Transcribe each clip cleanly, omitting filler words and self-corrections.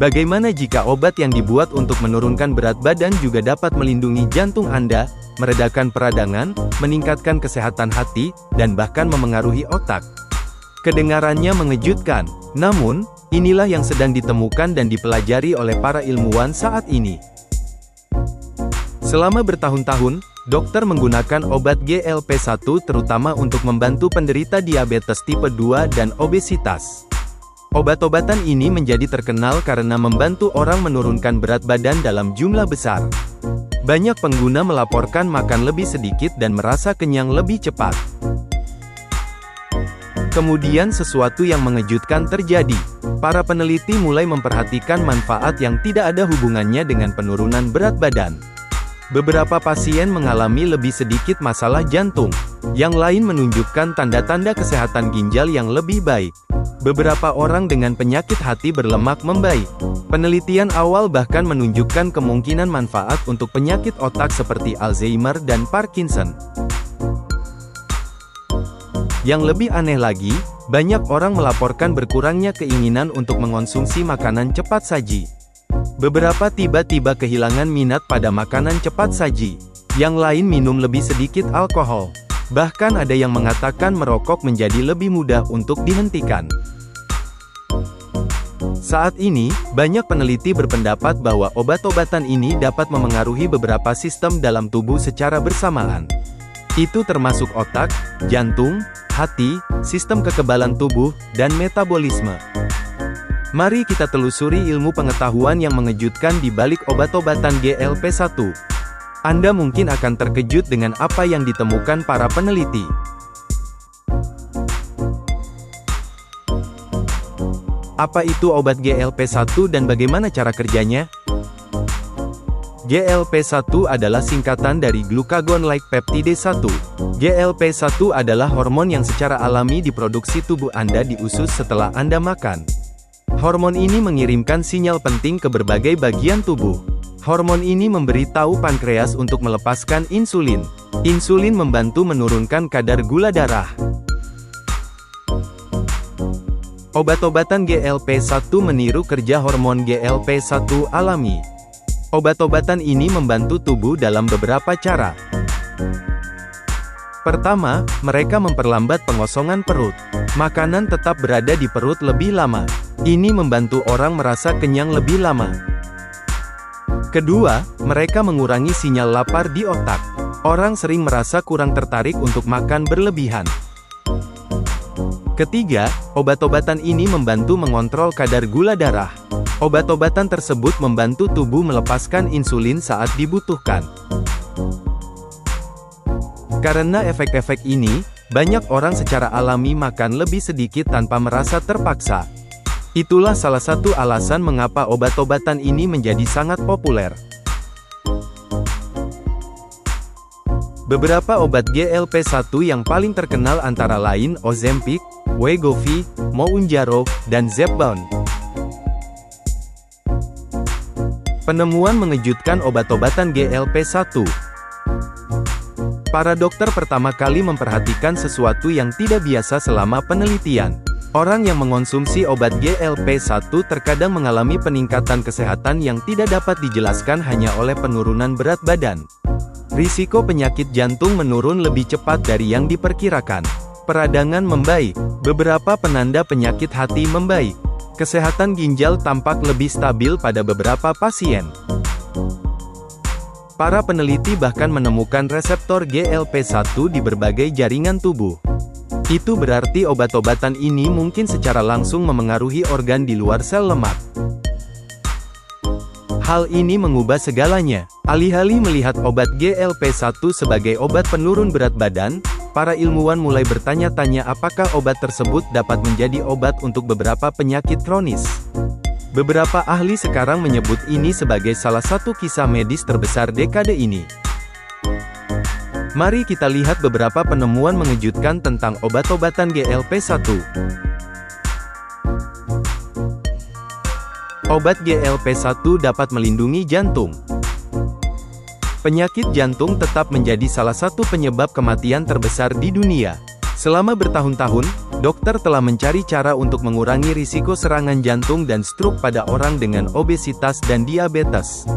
Bagaimana jika obat yang dibuat untuk menurunkan berat badan juga dapat melindungi jantung Anda, meredakan peradangan, meningkatkan kesehatan hati, dan bahkan memengaruhi otak? Kedengarannya mengejutkan, namun, inilah yang sedang ditemukan dan dipelajari oleh para ilmuwan saat ini. Selama bertahun-tahun, dokter menggunakan obat GLP-1 terutama untuk membantu penderita diabetes tipe 2 dan obesitas. Obat-obatan ini menjadi terkenal karena membantu orang menurunkan berat badan dalam jumlah besar. Banyak pengguna melaporkan makan lebih sedikit dan merasa kenyang lebih cepat. Kemudian sesuatu yang mengejutkan terjadi. Para peneliti mulai memperhatikan manfaat yang tidak ada hubungannya dengan penurunan berat badan. Beberapa pasien mengalami lebih sedikit masalah jantung. Yang lain menunjukkan tanda-tanda kesehatan ginjal yang lebih baik. Beberapa orang dengan penyakit hati berlemak membaik. Penelitian awal bahkan menunjukkan kemungkinan manfaat untuk penyakit otak seperti Alzheimer dan Parkinson. Yang lebih aneh lagi, banyak orang melaporkan berkurangnya keinginan untuk mengonsumsi makanan cepat saji. Beberapa tiba-tiba kehilangan minat pada makanan cepat saji. Yang lain minum lebih sedikit alkohol. Bahkan ada yang mengatakan merokok menjadi lebih mudah untuk dihentikan. Saat ini, banyak peneliti berpendapat bahwa obat-obatan ini dapat memengaruhi beberapa sistem dalam tubuh secara bersamaan. Itu termasuk otak, jantung, hati, sistem kekebalan tubuh, dan metabolisme. Mari kita telusuri ilmu pengetahuan yang mengejutkan di balik obat-obatan GLP-1. Anda mungkin akan terkejut dengan apa yang ditemukan para peneliti. Apa itu obat GLP-1 dan bagaimana cara kerjanya? GLP-1 adalah singkatan dari glucagon-like peptide 1. GLP-1 adalah hormon yang secara alami diproduksi tubuh Anda di usus setelah Anda makan. Hormon ini mengirimkan sinyal penting ke berbagai bagian tubuh. Hormon ini memberitahu pankreas untuk melepaskan insulin. Insulin membantu menurunkan kadar gula darah. Obat-obatan GLP-1 meniru kerja hormon GLP-1 alami. Obat-obatan ini membantu tubuh dalam beberapa cara. Pertama, mereka memperlambat pengosongan perut. Makanan tetap berada di perut lebih lama. Ini membantu orang merasa kenyang lebih lama. Kedua, mereka mengurangi sinyal lapar di otak. Orang sering merasa kurang tertarik untuk makan berlebihan. Ketiga, obat-obatan ini membantu mengontrol kadar gula darah. Obat-obatan tersebut membantu tubuh melepaskan insulin saat dibutuhkan. Karena efek-efek ini, banyak orang secara alami makan lebih sedikit tanpa merasa terpaksa. Itulah salah satu alasan mengapa obat-obatan ini menjadi sangat populer. Beberapa obat GLP-1 yang paling terkenal antara lain Ozempic, Wegovy, Mounjaro, dan Zepbound. Penemuan mengejutkan obat-obatan GLP-1. Para dokter pertama kali memperhatikan sesuatu yang tidak biasa selama penelitian. Orang yang mengonsumsi obat GLP-1 terkadang mengalami peningkatan kesehatan yang tidak dapat dijelaskan hanya oleh penurunan berat badan. Risiko penyakit jantung menurun lebih cepat dari yang diperkirakan. Peradangan membaik. Beberapa penanda penyakit hati membaik. Kesehatan ginjal tampak lebih stabil pada beberapa pasien. Para peneliti bahkan menemukan reseptor GLP-1 di berbagai jaringan tubuh. Itu berarti obat-obatan ini mungkin secara langsung memengaruhi organ di luar sel lemak. Hal ini mengubah segalanya. Alih-alih melihat obat GLP-1 sebagai obat penurun berat badan, para ilmuwan mulai bertanya-tanya apakah obat tersebut dapat menjadi obat untuk beberapa penyakit kronis. Beberapa ahli sekarang menyebut ini sebagai salah satu kisah medis terbesar dekade ini. Mari kita lihat beberapa penemuan mengejutkan tentang obat-obatan GLP-1. Obat GLP-1 dapat melindungi jantung. Penyakit jantung tetap menjadi salah satu penyebab kematian terbesar di dunia. Selama bertahun-tahun, dokter telah mencari cara untuk mengurangi risiko serangan jantung dan stroke pada orang dengan obesitas dan diabetes.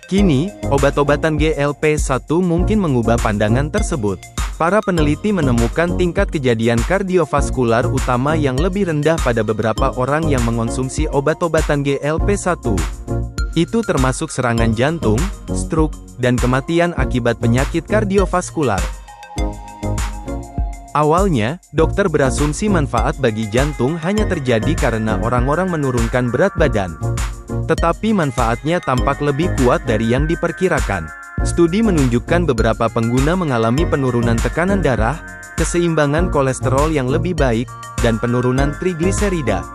Kini, obat-obatan GLP-1 mungkin mengubah pandangan tersebut. Para peneliti menemukan tingkat kejadian kardiovaskular utama yang lebih rendah pada beberapa orang yang mengonsumsi obat-obatan GLP-1. Itu termasuk serangan jantung, stroke, dan kematian akibat penyakit kardiovaskular. Awalnya, dokter berasumsi manfaat bagi jantung hanya terjadi karena orang-orang menurunkan berat badan. Tetapi manfaatnya tampak lebih kuat dari yang diperkirakan. Studi menunjukkan beberapa pengguna mengalami penurunan tekanan darah, keseimbangan kolesterol yang lebih baik, dan penurunan trigliserida.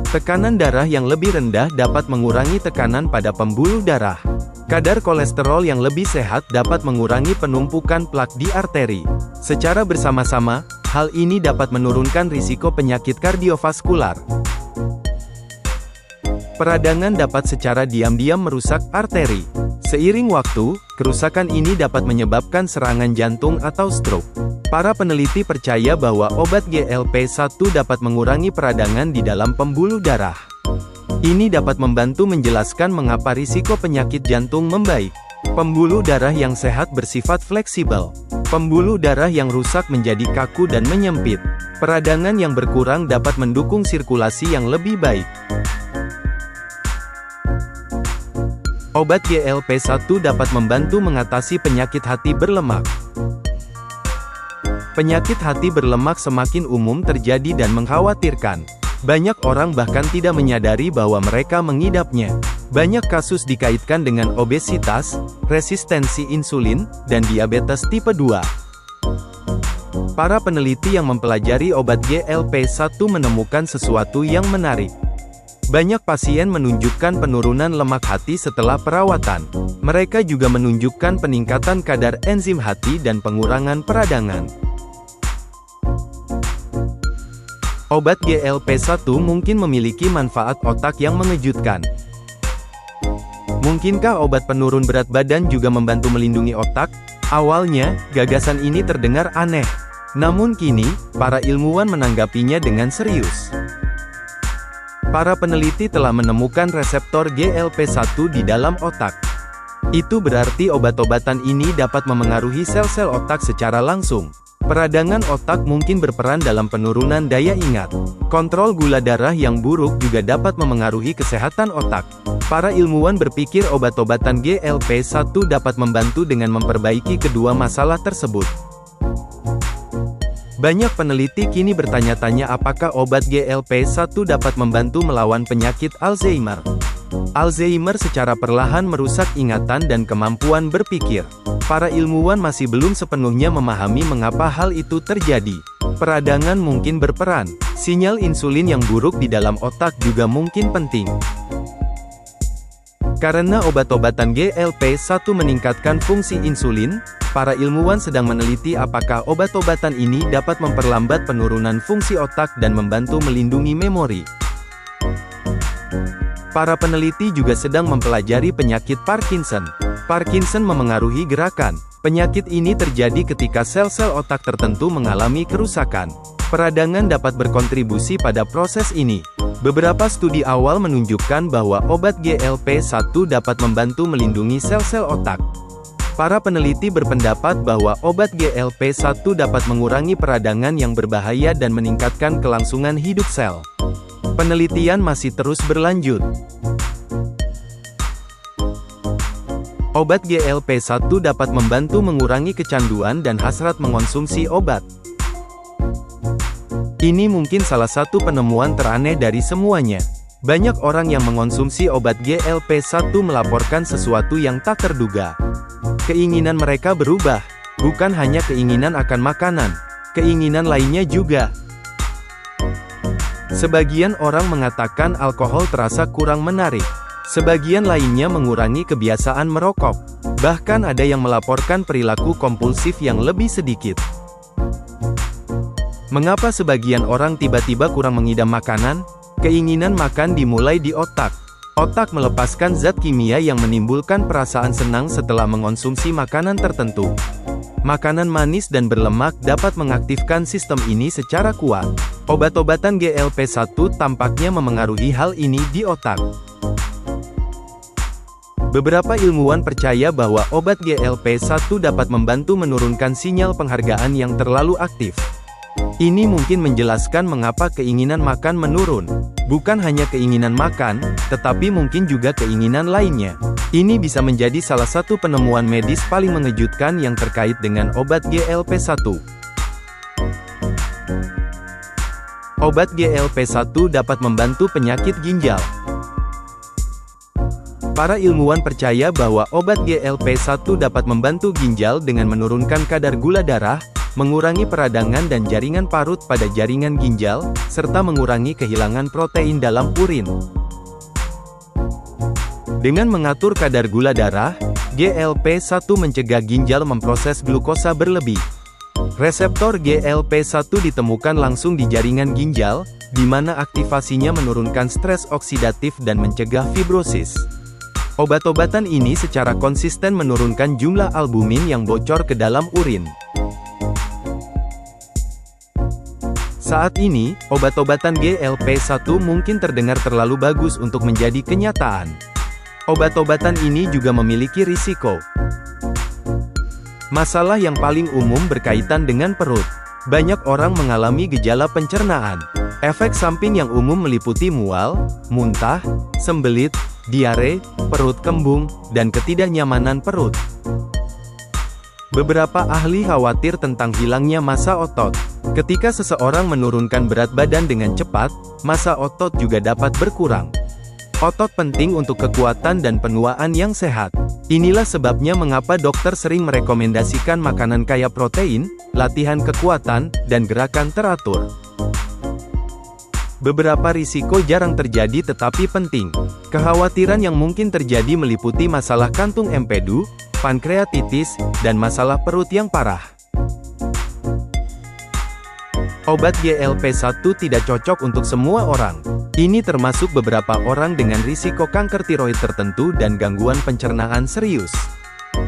Tekanan darah yang lebih rendah dapat mengurangi tekanan pada pembuluh darah. Kadar kolesterol yang lebih sehat dapat mengurangi penumpukan plak di arteri. Secara bersama-sama, hal ini dapat menurunkan risiko penyakit kardiovaskular. Peradangan dapat secara diam-diam merusak arteri. Seiring waktu, kerusakan ini dapat menyebabkan serangan jantung atau stroke. Para peneliti percaya bahwa obat GLP-1 dapat mengurangi peradangan di dalam pembuluh darah. Ini dapat membantu menjelaskan mengapa risiko penyakit jantung membaik. Pembuluh darah yang sehat bersifat fleksibel. Pembuluh darah yang rusak menjadi kaku dan menyempit. Peradangan yang berkurang dapat mendukung sirkulasi yang lebih baik. Obat GLP-1 dapat membantu mengatasi penyakit hati berlemak. Penyakit hati berlemak semakin umum terjadi dan mengkhawatirkan. Banyak orang bahkan tidak menyadari bahwa mereka mengidapnya. Banyak kasus dikaitkan dengan obesitas, resistensi insulin, dan diabetes tipe 2. Para peneliti yang mempelajari obat GLP-1 menemukan sesuatu yang menarik. Banyak pasien menunjukkan penurunan lemak hati setelah perawatan. Mereka juga menunjukkan peningkatan kadar enzim hati dan pengurangan peradangan. Obat GLP-1 mungkin memiliki manfaat otak yang mengejutkan. Mungkinkah obat penurun berat badan juga membantu melindungi otak? Awalnya, gagasan ini terdengar aneh. Namun kini, para ilmuwan menanggapinya dengan serius. Para peneliti telah menemukan reseptor GLP-1 di dalam otak. Itu berarti obat-obatan ini dapat memengaruhi sel-sel otak secara langsung. Peradangan otak mungkin berperan dalam penurunan daya ingat. Kontrol gula darah yang buruk juga dapat memengaruhi kesehatan otak. Para ilmuwan berpikir obat-obatan GLP-1 dapat membantu dengan memperbaiki kedua masalah tersebut. Banyak peneliti kini bertanya-tanya apakah obat GLP-1 dapat membantu melawan penyakit Alzheimer. Alzheimer secara perlahan merusak ingatan dan kemampuan berpikir. Para ilmuwan masih belum sepenuhnya memahami mengapa hal itu terjadi. Peradangan mungkin berperan. Sinyal insulin yang buruk di dalam otak juga mungkin penting. Karena obat-obatan GLP-1 meningkatkan fungsi insulin, para ilmuwan sedang meneliti apakah obat-obatan ini dapat memperlambat penurunan fungsi otak dan membantu melindungi memori. Para peneliti juga sedang mempelajari penyakit Parkinson. Parkinson memengaruhi gerakan. Penyakit ini terjadi ketika sel-sel otak tertentu mengalami kerusakan. Peradangan dapat berkontribusi pada proses ini. Beberapa studi awal menunjukkan bahwa obat GLP-1 dapat membantu melindungi sel-sel otak. Para peneliti berpendapat bahwa obat GLP-1 dapat mengurangi peradangan yang berbahaya dan meningkatkan kelangsungan hidup sel. Penelitian masih terus berlanjut. Obat GLP-1 dapat membantu mengurangi kecanduan dan hasrat mengonsumsi obat. Ini mungkin salah satu penemuan teraneh dari semuanya. Banyak orang yang mengonsumsi obat GLP-1 melaporkan sesuatu yang tak terduga. Keinginan mereka berubah, bukan hanya keinginan akan makanan, keinginan lainnya juga. Sebagian orang mengatakan alkohol terasa kurang menarik. Sebagian lainnya mengurangi kebiasaan merokok. Bahkan ada yang melaporkan perilaku kompulsif yang lebih sedikit. Mengapa sebagian orang tiba-tiba kurang mengidam makanan? Keinginan makan dimulai di otak. Otak melepaskan zat kimia yang menimbulkan perasaan senang setelah mengonsumsi makanan tertentu. Makanan manis dan berlemak dapat mengaktifkan sistem ini secara kuat. Obat-obatan GLP-1 tampaknya memengaruhi hal ini di otak. Beberapa ilmuwan percaya bahwa obat GLP-1 dapat membantu menurunkan sinyal penghargaan yang terlalu aktif. Ini mungkin menjelaskan mengapa keinginan makan menurun. Bukan hanya keinginan makan, tetapi mungkin juga keinginan lainnya. Ini bisa menjadi salah satu penemuan medis paling mengejutkan yang terkait dengan obat GLP-1. Obat GLP-1 dapat membantu penyakit ginjal. Para ilmuwan percaya bahwa obat GLP-1 dapat membantu ginjal dengan menurunkan kadar gula darah, mengurangi peradangan dan jaringan parut pada jaringan ginjal, serta mengurangi kehilangan protein dalam urin. Dengan mengatur kadar gula darah, GLP-1 mencegah ginjal memproses glukosa berlebih. Reseptor GLP-1 ditemukan langsung di jaringan ginjal, di mana aktivasinya menurunkan stres oksidatif dan mencegah fibrosis. Obat-obatan ini secara konsisten menurunkan jumlah albumin yang bocor ke dalam urin. Saat ini, obat-obatan GLP-1 mungkin terdengar terlalu bagus untuk menjadi kenyataan. Obat-obatan ini juga memiliki risiko. Masalah yang paling umum berkaitan dengan perut. Banyak orang mengalami gejala pencernaan. Efek samping yang umum meliputi mual, muntah, sembelit, diare, perut kembung, dan ketidaknyamanan perut. Beberapa ahli khawatir tentang hilangnya massa otot. Ketika seseorang menurunkan berat badan dengan cepat, massa otot juga dapat berkurang. Otot penting untuk kekuatan dan penuaan yang sehat. Inilah sebabnya mengapa dokter sering merekomendasikan makanan kaya protein, latihan kekuatan, dan gerakan teratur. Beberapa risiko jarang terjadi tetapi penting. Kekhawatiran yang mungkin terjadi meliputi masalah kantung empedu, pankreatitis, dan masalah perut yang parah. Obat GLP-1 tidak cocok untuk semua orang. Ini termasuk beberapa orang dengan risiko kanker tiroid tertentu dan gangguan pencernaan serius.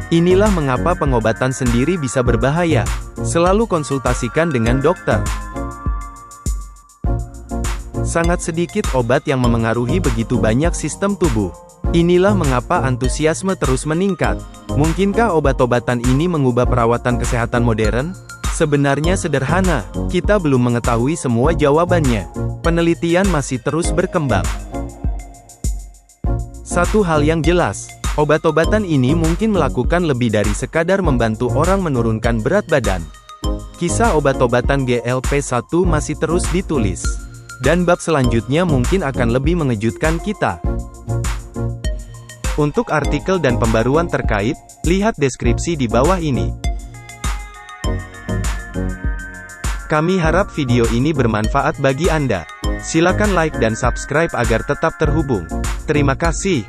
Inilah mengapa pengobatan sendiri bisa berbahaya. Selalu konsultasikan dengan dokter. Sangat sedikit obat yang memengaruhi begitu banyak sistem tubuh. Inilah mengapa antusiasme terus meningkat. Mungkinkah obat-obatan ini mengubah perawatan kesehatan modern? Sebenarnya sederhana, kita belum mengetahui semua jawabannya. Penelitian masih terus berkembang. Satu hal yang jelas, obat-obatan ini mungkin melakukan lebih dari sekadar membantu orang menurunkan berat badan. Kisah obat-obatan GLP-1 masih terus ditulis. Dan bab selanjutnya mungkin akan lebih mengejutkan kita. Untuk artikel dan pembaruan terkait, lihat deskripsi di bawah ini. Kami harap video ini bermanfaat bagi Anda. Silakan like dan subscribe agar tetap terhubung. Terima kasih.